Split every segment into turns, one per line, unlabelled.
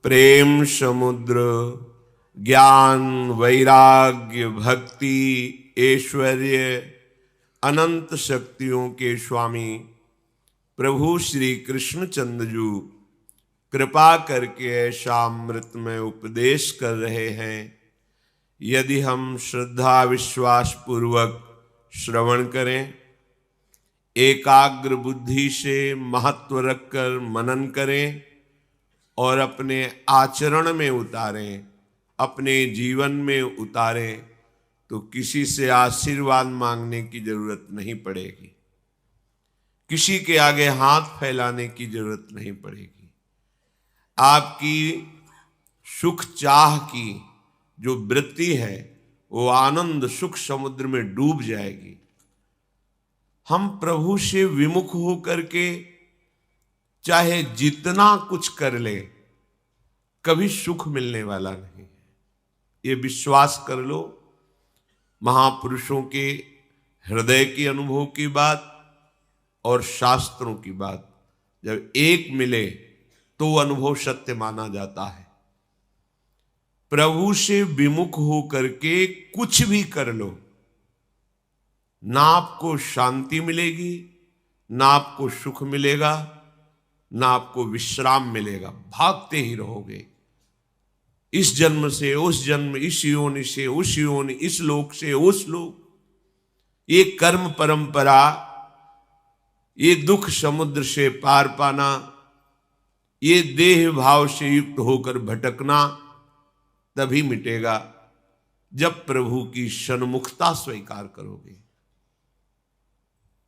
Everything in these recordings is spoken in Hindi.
प्रेम समुद्र, ज्ञान, वैराग्य, भक्ति, ऐश्वर्य, अनंत शक्तियों के स्वामी प्रभु श्री कृष्णचंद्र जी कृपा करके ऐसा अमृतमय उपदेश कर रहे हैं। यदि हम श्रद्धा विश्वास पूर्वक श्रवण करें, एकाग्र बुद्धि से महत्व रखकर मनन करें और अपने आचरण में उतारें, अपने जीवन में उतारें, तो किसी से आशीर्वाद मांगने की जरूरत नहीं पड़ेगी, किसी के आगे हाथ फैलाने की जरूरत नहीं पड़ेगी। आपकी सुख चाह की जो वृत्ति है वो आनंद सुख समुद्र में डूब जाएगी। हम प्रभु से विमुख होकर के चाहे जितना कुछ कर ले, कभी सुख मिलने वाला नहीं है। ये विश्वास कर लो। महापुरुषों के हृदय की अनुभव की बात और शास्त्रों की बात जब एक मिले तो अनुभव सत्य माना जाता है। प्रभु से विमुख हो करके कुछ भी कर लो, ना आपको शांति मिलेगी, ना आपको सुख मिलेगा, ना आपको विश्राम मिलेगा, भागते ही रहोगे। इस जन्म से उस जन्म, इस योनि से उस योनि, इस लोक से उस लोक। ये कर्म परंपरा, ये दुख समुद्र से पार पाना, ये देह भाव से युक्त होकर भटकना तभी मिटेगा जब प्रभु की सन्मुखता स्वीकार करोगे,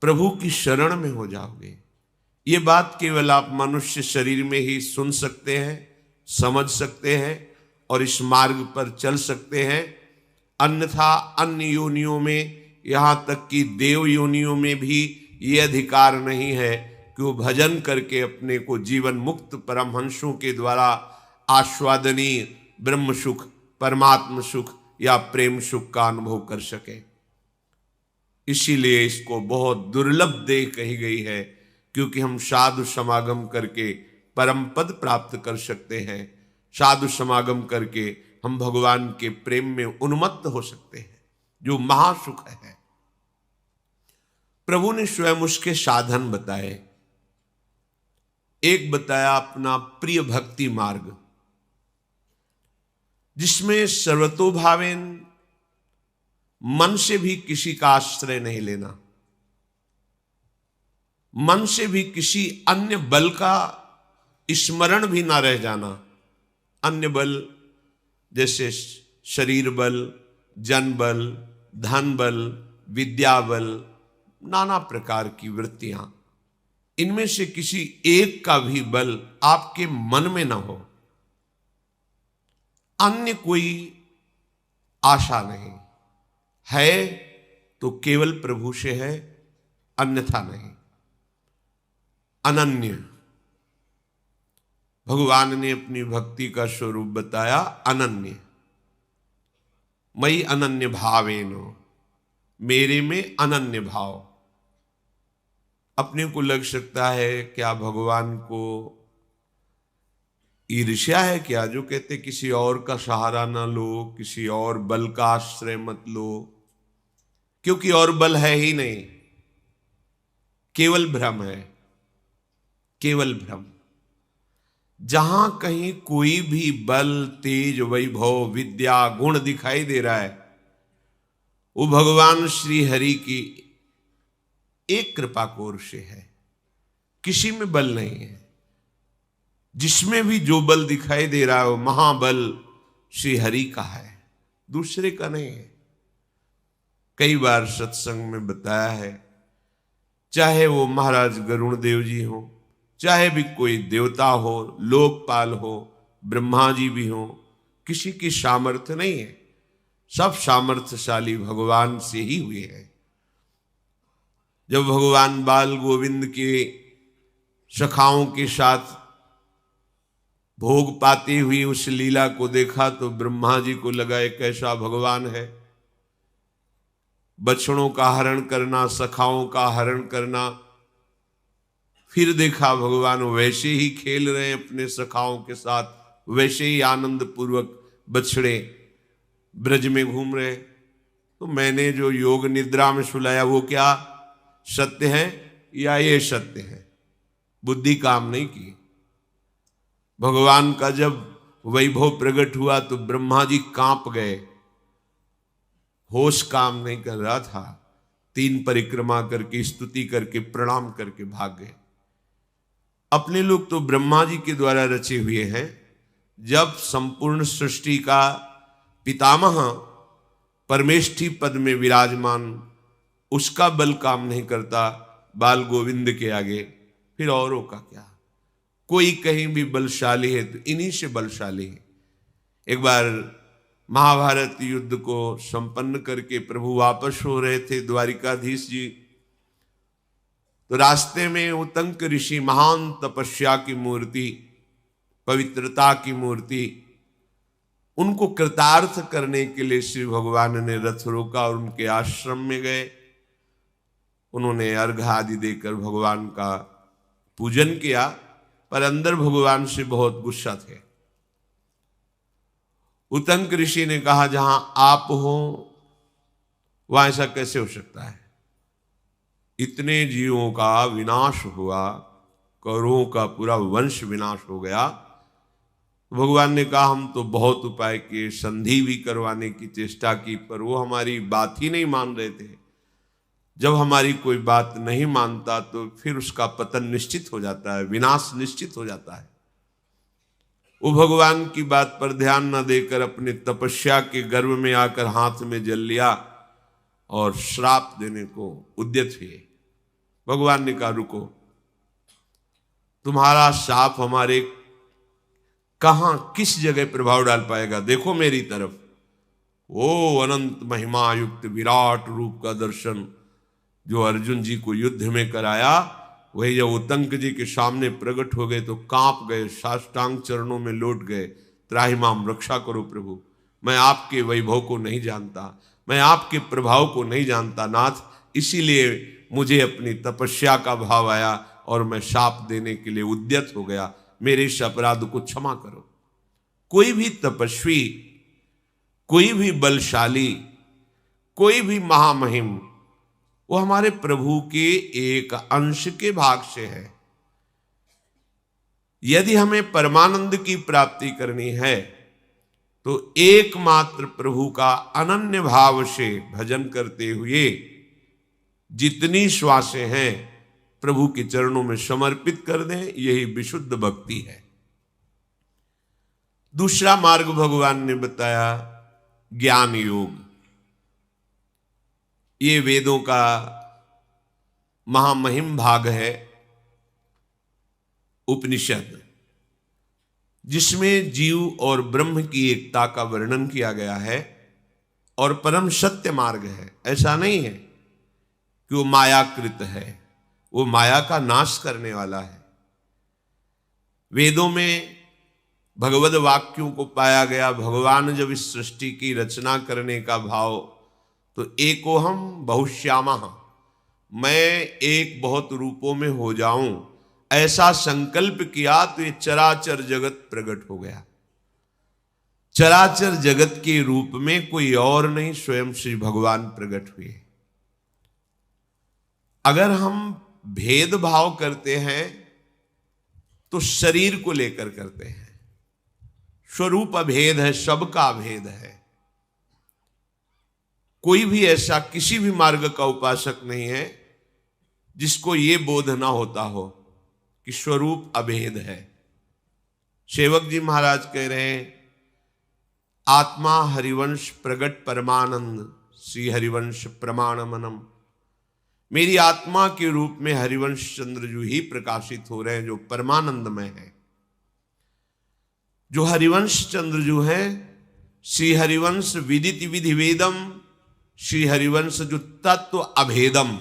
प्रभु की शरण में हो जाओगे। ये बात केवल आप मनुष्य शरीर में ही सुन सकते हैं, समझ सकते हैं और इस मार्ग पर चल सकते हैं। अन्यथा अन्य योनियों में, यहां तक कि देव योनियों में भी ये अधिकार नहीं है कि वो भजन करके अपने को जीवन मुक्त परमहंसों के द्वारा आस्वादनीय ब्रह्म सुख, परमात्म सुख या प्रेम सुख का अनुभव कर सके। इसीलिए इसको बहुत दुर्लभ देह कही गई है, क्योंकि हम साधु समागम करके परम पद प्राप्त कर सकते हैं। साधु समागम करके हम भगवान के प्रेम में उन्मत्त हो सकते हैं, जो महासुख है। प्रभु ने स्वयं उसके साधन बताए। एक बताया अपना प्रिय भक्ति मार्ग, जिसमें सर्वतोभावेन मन से भी किसी का आश्रय नहीं लेना, मन से भी किसी अन्य बल का स्मरण भी ना रह जाना। अन्य बल जैसे शरीर बल, जन बल, धन बल, विद्या बल, नाना प्रकार की वृत्तियां, इनमें से किसी एक का भी बल आपके मन में ना हो। अन्य कोई आशा नहीं है तो केवल प्रभु से है, अन्यथा नहीं। अनन्य, भगवान ने अपनी भक्ति का स्वरूप बताया अनन्य। मई अनन्य भावेनो, मेरे में अनन्य भाव। अपने को लग सकता है क्या भगवान को ईर्ष्या है क्या, जो कहते किसी और का सहारा ना लो, किसी और बल का आश्रय मत लो, क्योंकि और बल है ही नहीं, केवल भ्रम है, केवल भ्रम। जहां कहीं कोई भी बल, तेज, वैभव, विद्या, गुण दिखाई दे रहा है, वो भगवान श्री हरि की एक कृपा कोर से है, किसी में बल नहीं है। जिसमें भी जो बल दिखाई दे रहा है वो महाबल श्री हरि का है, दूसरे का नहीं है। कई बार सत्संग में बताया है, चाहे वो महाराज गरुण देव जी हो, चाहे भी कोई देवता हो, लोकपाल हो, ब्रह्मा जी भी हो, किसी की सामर्थ्य नहीं है, सब सामर्थ्यशाली भगवान से ही हुए हैं। जब भगवान बाल गोविंद के सखाओं के साथ भोग पाती हुई उस लीला को देखा तो ब्रह्मा जी को लगा एक ऐसा भगवान है, बछड़ों का हरण करना, सखाओं का हरण करना। फिर देखा भगवान वैसे ही खेल रहे हैं अपने सखाओं के साथ, वैसे ही आनंद पूर्वक बछड़े ब्रज में घूम रहे। तो मैंने जो योग निद्रा में सुलाया वो क्या सत्य है या ये सत्य है? बुद्धि काम नहीं की। भगवान का जब वैभव प्रकट हुआ तो ब्रह्मा जी कांप गए, होश काम नहीं कर रहा था। 3 परिक्रमा करके स्तुति करके प्रणाम करके भाग गए। अपने लोग तो ब्रह्मा जी के द्वारा रचे हुए हैं। जब संपूर्ण सृष्टि का पितामह परमेष्ठी पद में विराजमान, उसका बल काम नहीं करता बाल गोविंद के आगे, फिर औरों का क्या? कोई कहीं भी बलशाली है तो इन्हीं से बलशाली है। एक बार महाभारत युद्ध को संपन्न करके प्रभु वापस हो रहे थे द्वारिकाधीश जी, तो रास्ते में उतंक ऋषि, महान तपस्या की मूर्ति, पवित्रता की मूर्ति, उनको कृतार्थ करने के लिए श्री भगवान ने रथ रोका और उनके आश्रम में गए। उन्होंने अर्घ आदि देकर भगवान का पूजन किया, पर अंदर भगवान से बहुत गुस्सा थे। उतंक ऋषि ने कहा जहां आप हो वहां ऐसा कैसे हो सकता है? इतने जीवों का विनाश हुआ, करोड़ों का पूरा वंश विनाश हो गया। भगवान ने कहा हम तो बहुत उपाय किए, संधि भी करवाने की चेष्टा की, पर वो हमारी बात ही नहीं मान रहे थे। जब हमारी कोई बात नहीं मानता तो फिर उसका पतन निश्चित हो जाता है, विनाश निश्चित हो जाता है। वो भगवान की बात पर ध्यान न देकर अपने तपस्या के गर्व में आकर हाथ में जल लिया और श्राप देने को उद्यत हुए। भगवान ने कहा रुको, तुम्हारा शाप हमारे कहां किस जगह प्रभाव डाल पाएगा? देखो मेरी तरफ। वो अनंत महिमा युक्त विराट रूप का दर्शन जो अर्जुन जी को युद्ध में कराया, वही जब उतंक जी के सामने प्रकट हो गए तो कांप गए, साष्टांग चरणों में लौट गए। त्राहिमाम रक्षा करो प्रभु, मैं आपके वैभव को नहीं जानता, मैं आपके प्रभाव को नहीं जानता नाथ, इसीलिए मुझे अपनी तपस्या का भाव आया और मैं शाप देने के लिए उद्यत हो गया। मेरे इस अपराध को क्षमा करो। कोई भी तपस्वी, कोई भी बलशाली, कोई भी महामहिम, वो हमारे प्रभु के एक अंश के भाग से है। यदि हमें परमानंद की प्राप्ति करनी है तो एकमात्र प्रभु का अनन्य भाव से भजन करते हुए जितनी श्वासें हैं प्रभु के चरणों में समर्पित कर दें, यही विशुद्ध भक्ति है। दूसरा मार्ग भगवान ने बताया ज्ञान योग। ये वेदों का महामहिम भाग है, उपनिषद, जिसमें जीव और ब्रह्म की एकता का वर्णन किया गया है और परम सत्य मार्ग है। ऐसा नहीं है कि वो मायाकृत है, वो माया का नाश करने वाला है। वेदों में भगवद वाक्यों को पाया गया। भगवान जब इस सृष्टि की रचना करने का भाव, तो एकोहम बहुश्यामः, मैं एक बहुत रूपों में हो जाऊं, ऐसा संकल्प किया तो ये चराचर जगत प्रकट हो गया। चराचर जगत के रूप में कोई और नहीं, स्वयं श्री भगवान प्रकट हुए। अगर हम भेदभाव करते हैं तो शरीर को लेकर करते हैं। स्वरूप अभेद है, सबका अभेद है। कोई भी ऐसा किसी भी मार्ग का उपासक नहीं है जिसको ये बोध ना होता हो कि स्वरूप अभेद है। सेवक जी महाराज कह रहे हैं, आत्मा हरिवंश प्रगट परमानंद, श्री हरिवंश प्रमाण मनम। मेरी आत्मा के रूप में हरिवंश चंद्रजू ही प्रकाशित हो रहे हैं जो परमानंदमय है। जो हरिवंश चंद्रजू है, श्री हरिवंश विदित विधि वेदम, श्री हरिवंश जो तत्व अभेदम।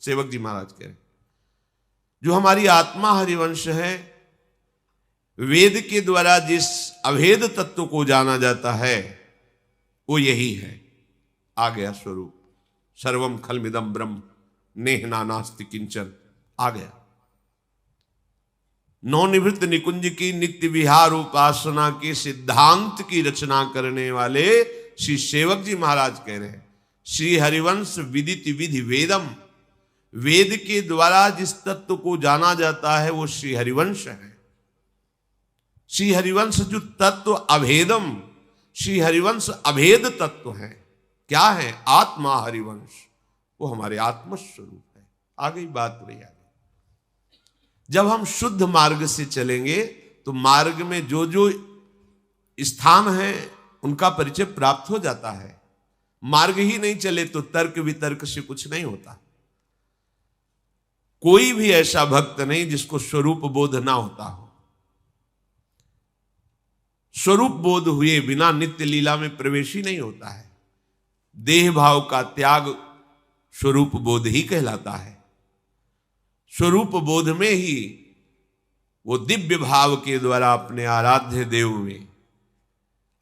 सेवक जी महाराज कह रहे, जो हमारी आत्मा हरिवंश है, वेद के द्वारा जिस अभेद तत्व को जाना जाता है वो यही है। आ गया स्वरूप, सर्वम खलमिदम ब्रह्म नेह नानास्ति किंचन, आ गया। नवनिवृत्त निकुंज की नित्य विहार उपासना के सिद्धांत की रचना करने वाले श्री सेवक जी महाराज कह रहे हैं, श्री हरिवंश विदित विधि वेदम, वेद के द्वारा जिस तत्व को जाना जाता है वो श्री हरिवंश है। श्री हरिवंश जो तत्व अभेदम, श्री हरिवंश अभेद तत्व है। क्या है? आत्मा हरिवंश, वो हमारे आत्मस्वरूप है। आगे बात रही आगे। जब हम शुद्ध मार्ग से चलेंगे तो मार्ग में जो जो स्थान है उनका परिचय प्राप्त हो जाता है। मार्ग ही नहीं चले तो तर्क वितर्क से कुछ नहीं होता। कोई भी ऐसा भक्त नहीं जिसको स्वरूप बोध ना होता हो। स्वरूप बोध हुए बिना नित्य लीला में प्रवेश ही नहीं होता है। देह भाव का त्याग स्वरूप बोध ही कहलाता है। स्वरूप बोध में ही वो दिव्य भाव के द्वारा अपने आराध्य देव में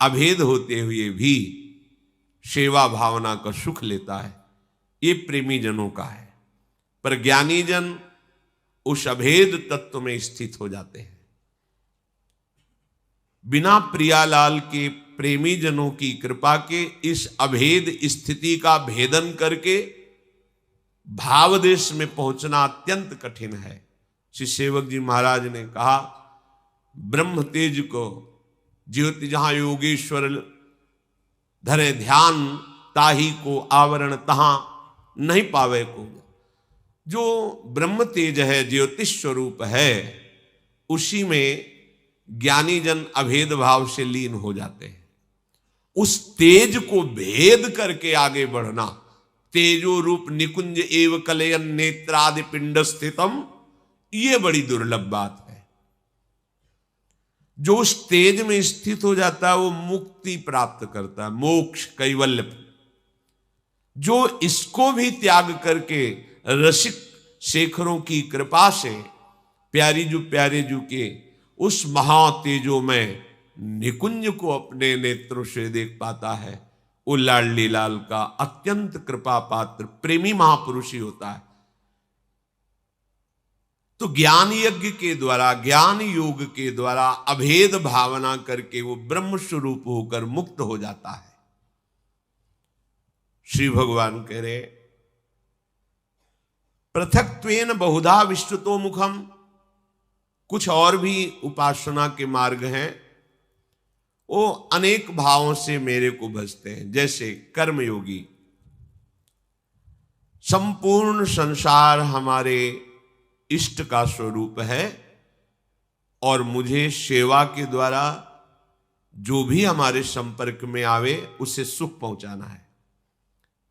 अभेद होते हुए भी सेवा भावना का सुख लेता है। ये प्रेमी जनों का है। पर ज्ञानी जन उस अभेद तत्व में स्थित हो जाते हैं। बिना प्रियालाल के प्रेमी जनों की कृपा के इस अभेद स्थिति का भेदन करके भाव देश में पहुंचना अत्यंत कठिन है। श्री सेवक जी महाराज ने कहा, ब्रह्म तेज को ज्योति जहां योगेश्वर धरे ध्यान, ताही को आवरण तहां नहीं पावे को। जो ब्रह्म तेज है, ज्योतिष स्वरूप है, उसी में ज्ञानी जन अभेद भाव से लीन हो जाते हैं। उस तेज को भेद करके आगे बढ़ना, तेजो रूप निकुंज एव कलयन नेत्रादि पिंड स्थितम, ये बड़ी दुर्लभ बात है। जो उस तेज में स्थित हो जाता है वो मुक्ति प्राप्त करता है, मोक्ष कैवल्य। जो इसको भी त्याग करके रसिक शेखरों की कृपा से प्यारी जू के उस महातेजो में निकुंज को अपने नेत्रों से देख पाता है, वो लाडली लाल का अत्यंत कृपा पात्र प्रेमी महापुरुष ही होता है। तो ज्ञान यज्ञ के द्वारा, ज्ञान योग के द्वारा अभेद भावना करके वो ब्रह्म स्वरूप होकर मुक्त हो जाता है। श्री भगवान कह रहे, पृथक्त्वेन बहुधा विश्रुतो मुखम। कुछ और भी उपासना के मार्ग हैं, वो अनेक भावों से मेरे को भजते हैं। जैसे कर्मयोगी, संपूर्ण संसार हमारे इष्ट का स्वरूप है और मुझे सेवा के द्वारा जो भी हमारे संपर्क में आवे उसे सुख पहुंचाना है।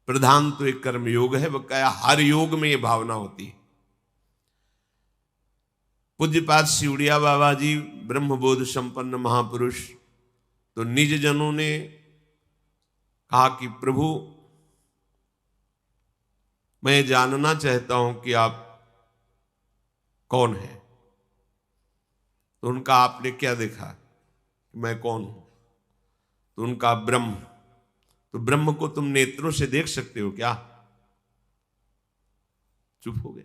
प्रधान तो एक कर्म योग है, वह क्या हर योग में यह भावना होती है। पूज्यपाद सिवड़िया बाबा जी ब्रह्मबोध संपन्न महापुरुष, तो निज जनों ने कहा कि प्रभु मैं जानना चाहता हूं कि आप कौन है। तो उनका आपने क्या देखा, मैं कौन हूं? तो उनका ब्रह्म। तो ब्रह्म को तुम नेत्रों से देख सकते हो क्या? चुप हो गए।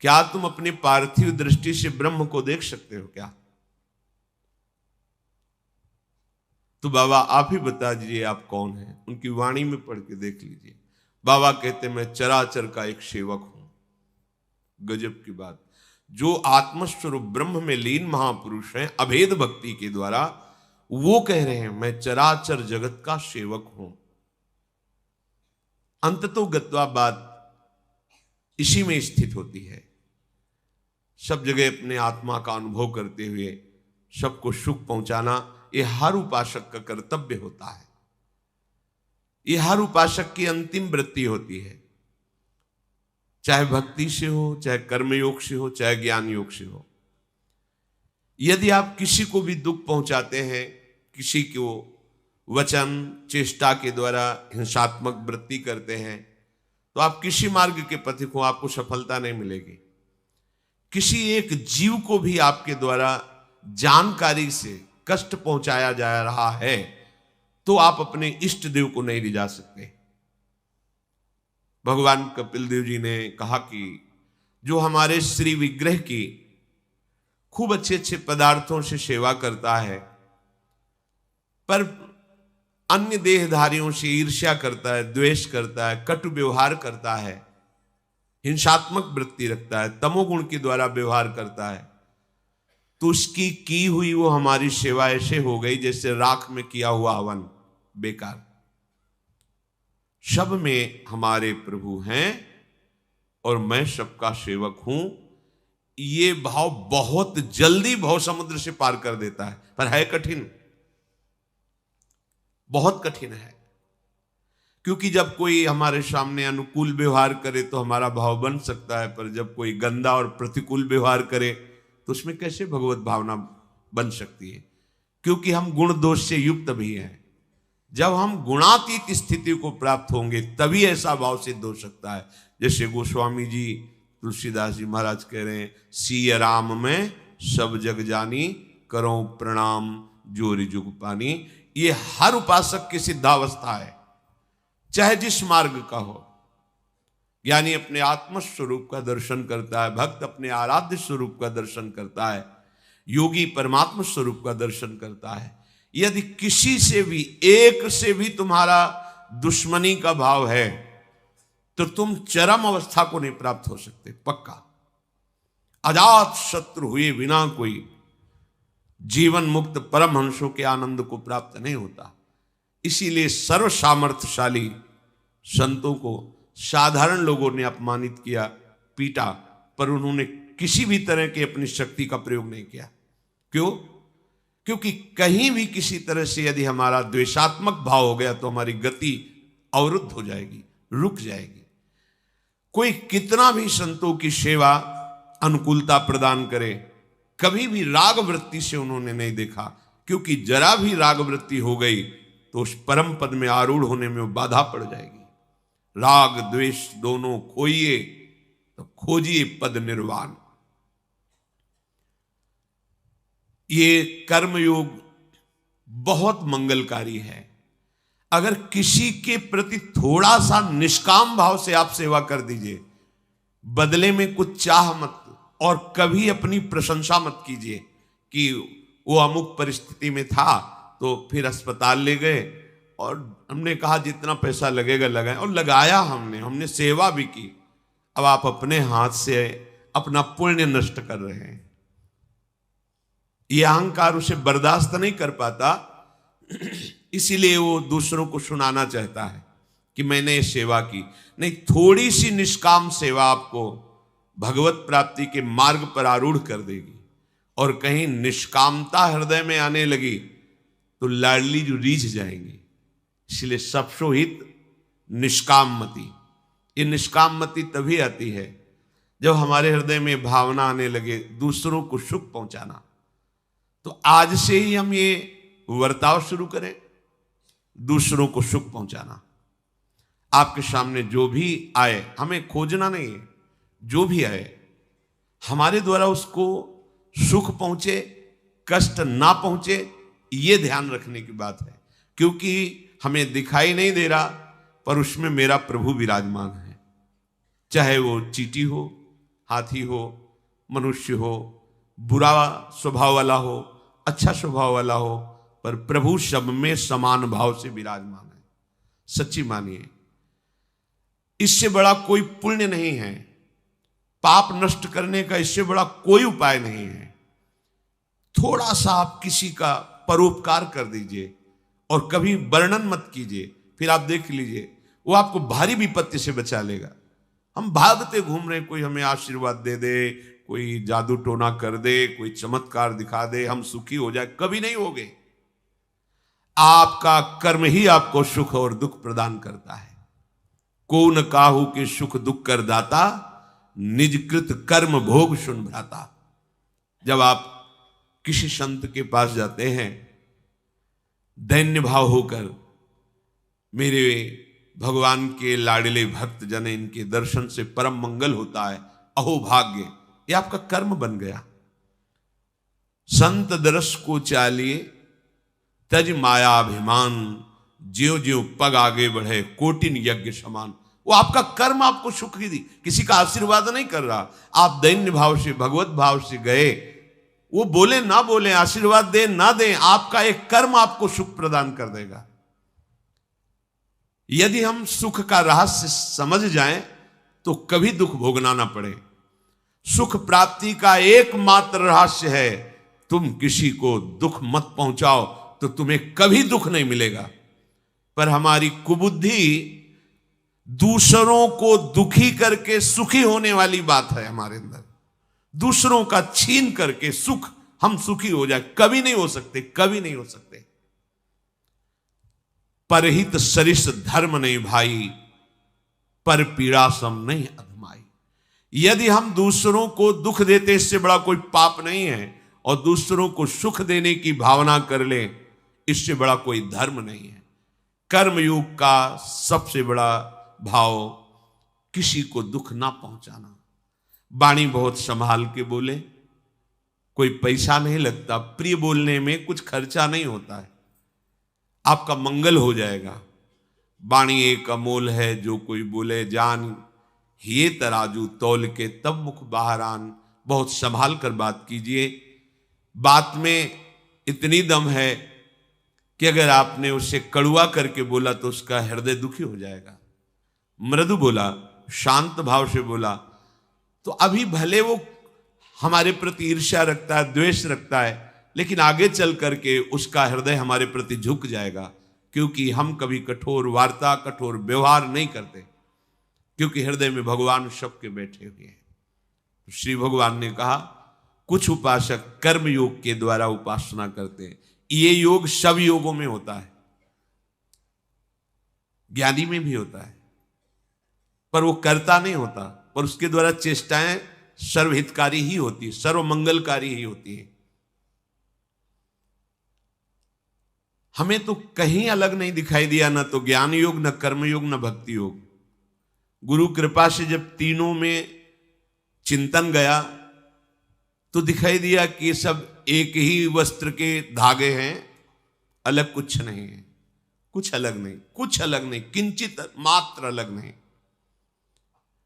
क्या तुम अपनी पार्थिव दृष्टि से ब्रह्म को देख सकते हो क्या? तो बाबा आप ही बता दीजिए आप कौन हैं। उनकी वाणी में पढ़ के देख लीजिए। बाबा कहते मैं चराचर का एक सेवक हूं। गजब की बात। जो आत्मस्वरूप ब्रह्म में लीन महापुरुष हैं अभेद भक्ति के द्वारा, वो कह रहे हैं मैं चराचर जगत का सेवक हूं। अंततो गत्वा बात इसी में स्थित होती है। सब जगह अपने आत्मा का अनुभव करते हुए सबको सुख पहुंचाना, यह हर उपासक का कर्तव्य होता है। यह हर उपासक की अंतिम वृत्ति होती है, चाहे भक्ति से हो, चाहे कर्मयोग से हो, चाहे ज्ञान योग से हो। यदि आप किसी को भी दुख पहुंचाते हैं, किसी को वचन चेष्टा के द्वारा हिंसात्मक वृत्ति करते हैं, तो आप किसी मार्ग के पथिक हो, आपको सफलता नहीं मिलेगी। किसी एक जीव को भी आपके द्वारा जानकारी से कष्ट पहुंचाया जा रहा है तो आप अपने इष्ट देव को नहीं रिझा सकते। भगवान कपिल देव जी ने कहा कि जो हमारे श्री विग्रह की खूब अच्छे अच्छे पदार्थों से सेवा करता है, पर अन्य देहधारियों से ईर्ष्या करता है, द्वेष करता है, कटु व्यवहार करता है, हिंसात्मक वृत्ति रखता है, तमोगुण के द्वारा व्यवहार करता है, तो उसकी की हुई वो हमारी सेवा ऐसे हो गई जैसे राख में किया हुआ हवन, बेकार। सब में हमारे प्रभु हैं और मैं सबका सेवक हूं, ये भाव बहुत जल्दी भव समुद्र से पार कर देता है, पर है कठिन, बहुत कठिन है। क्योंकि जब कोई हमारे सामने अनुकूल व्यवहार करे तो हमारा भाव बन सकता है, पर जब कोई गंदा और प्रतिकूल व्यवहार करे तो उसमें कैसे भगवत भावना बन सकती है? क्योंकि हम गुण दोष से युक्त भी हैं। जब हम गुणातीत स्थिति को प्राप्त होंगे तभी ऐसा भाव सिद्ध हो सकता है। जैसे गोस्वामी जी, तुलसीदास जी महाराज कह रहे हैं, सिय राम में सब जग जानी, करो प्रणाम जोरी जुग पानी। ये हर उपासक की सिद्धावस्था है, चाहे जिस मार्ग का हो। यानी अपने आत्म स्वरूप का दर्शन करता है, भक्त अपने आराध्य स्वरूप का दर्शन करता है, योगी परमात्मा स्वरूप का दर्शन करता है। यदि किसी से भी, एक से भी तुम्हारा दुश्मनी का भाव है तो तुम चरम अवस्था को नहीं प्राप्त हो सकते, पक्का। अजात शत्रु हुए बिना कोई जीवन मुक्त परमहंसों के आनंद को प्राप्त नहीं होता। इसीलिए सर्व सामर्थ्यशाली संतों को साधारण लोगों ने अपमानित किया, पीटा, पर उन्होंने किसी भी तरह की अपनी शक्ति का प्रयोग नहीं किया। क्यों? क्योंकि कहीं भी किसी तरह से यदि हमारा द्वेषात्मक भाव हो गया तो हमारी गति अवरुद्ध हो जाएगी, रुक जाएगी। कोई कितना भी संतों की सेवा अनुकूलता प्रदान करे, कभी भी राग वृत्ति से उन्होंने नहीं देखा, क्योंकि जरा भी राग वृत्ति हो गई तो उस परम पद में आरूढ़ होने में बाधा पड़ जाएगी। राग द्वेष दोनों खोइए तो खोजिए पद निर्वाण। ये कर्मयोग बहुत मंगलकारी है। अगर किसी के प्रति थोड़ा सा निष्काम भाव से आप सेवा कर दीजिए, बदले में कुछ चाह मत, और कभी अपनी प्रशंसा मत कीजिए कि वो अमुक परिस्थिति में था तो फिर अस्पताल ले गए और हमने कहा जितना पैसा लगेगा लगाएं, और लगाया हमने सेवा भी की। अब आप अपने हाथ से अपना पुण्य नष्ट कर रहे हैं। यह अहंकार उसे बर्दाश्त नहीं कर पाता, इसीलिए वो दूसरों को सुनाना चाहता है कि मैंने ये सेवा की। नहीं, थोड़ी सी निष्काम सेवा आपको भगवत प्राप्ति के मार्ग पर आरूढ़ कर देगी। और कहीं निष्कामता हृदय में आने लगी तो लाडली जो रीझ जाएंगी। इसलिए सबसो हित निष्काम मति। ये निष्काम मति तभी आती है जब हमारे हृदय में भावना आने लगे दूसरों को सुख पहुंचाना। तो आज से ही हम ये वर्ताव शुरू करें, दूसरों को सुख पहुंचाना। आपके सामने जो भी आए, हमें खोजना नहीं है, जो भी आए हमारे द्वारा उसको सुख पहुंचे, कष्ट ना पहुंचे, ये ध्यान रखने की बात है। क्योंकि हमें दिखाई नहीं दे रहा पर उसमें मेरा प्रभु विराजमान है। चाहे वो चींटी हो, हाथी हो, मनुष्य हो, बुरा स्वभाव वाला हो, अच्छा स्वभाव वाला हो, पर प्रभु सब में समान भाव से विराजमान है। सच्ची मानिए, इससे बड़ा कोई पुण्य नहीं है, पाप नष्ट करने का इससे बड़ा कोई उपाय नहीं है। थोड़ा सा आप किसी का परोपकार कर दीजिए और कभी वर्णन मत कीजिए, फिर आप देख लीजिए वो आपको भारी विपत्ति से बचा लेगा। हम भागते घूम रहे, कोई हमें आशीर्वाद दे दे, कोई जादू टोना कर दे, कोई चमत्कार दिखा दे, हम सुखी हो जाए, कभी नहीं होगे। आपका कर्म ही आपको सुख और दुख प्रदान करता है। को न काहू के सुख दुख कर दाता, निजकृत कर्म भोग सुन भ्राता। जब आप किसी संत के पास जाते हैं दैन्य भाव होकर, मेरे भगवान के लाडले भक्त जन, इनके दर्शन से परम मंगल होता है, अहो भाग्य, ये आपका कर्म बन गया। संत दरस को चालिए तज माया अभिमान, ज्यो ज्यो पग आगे बढ़े कोटिन यज्ञ समान। वो आपका कर्म आपको सुख ही दी, किसी का आशीर्वाद नहीं कर रहा। आप दैन्य भाव से, भगवत भाव से गए, वो बोले ना बोले, आशीर्वाद दे ना दे, आपका एक कर्म आपको सुख प्रदान कर देगा। यदि हम सुख का रहस्य समझ जाएं तो कभी दुख भोगना ना पड़े। सुख प्राप्ति का एकमात्र रहस्य है, तुम किसी को दुख मत पहुंचाओ तो तुम्हें कभी दुख नहीं मिलेगा। पर हमारी कुबुद्धि दूसरों को दुखी करके सुखी होने वाली बात है हमारे अंदर। दूसरों का छीन करके सुख हम सुखी हो जाए, कभी नहीं हो सकते, कभी नहीं हो सकते। परहित सरिस धर्म नहीं भाई, पर पीड़ा सम नहीं अधमाई। यदि हम दूसरों को दुख देते, इससे बड़ा कोई पाप नहीं है। और दूसरों को सुख देने की भावना कर ले, इससे बड़ा कोई धर्म नहीं है। कर्मयोग का सबसे बड़ा भाव किसी को दुख ना पहुंचाना। वाणी बहुत संभाल के बोले, कोई पैसा नहीं लगता, प्रिय बोलने में कुछ खर्चा नहीं होता है, आपका मंगल हो जाएगा। वाणी एक अमोल है, जो कोई बोले जान ये तराजू तौल के तब मुख बाहर आन। बहुत संभाल कर बात कीजिए। बात में इतनी दम है कि अगर आपने उसे कड़ुआ करके बोला तो उसका हृदय दुखी हो जाएगा। मृदु बोला, शांत भाव से बोला, तो अभी भले वो हमारे प्रति ईर्ष्या रखता है, द्वेष रखता है, लेकिन आगे चल करके उसका हृदय हमारे प्रति झुक जाएगा। क्योंकि हम कभी कठोर वार्ता, कठोर व्यवहार नहीं करते, क्योंकि हृदय में भगवान सबके बैठे हुए हैं। श्री भगवान ने कहा, कुछ उपासक कर्म योग के द्वारा उपासना करते हैं। ये योग सब योगों में होता है, ज्ञानी में भी होता है, पर वो करता नहीं होता, पर उसके द्वारा चेष्टाएं सर्वहितकारी ही होती है, सर्वमंगलकारी ही होती है। हमें तो कहीं अलग नहीं दिखाई दिया, ना तो ज्ञान योग, न कर्म योग, न भक्ति योग। गुरु कृपा से जब तीनों में चिंतन गया तो दिखाई दिया कि ये सब एक ही वस्त्र के धागे हैं, अलग कुछ नहीं है। कुछ अलग नहीं, कुछ अलग नहीं, किंचित मात्र अलग नहीं।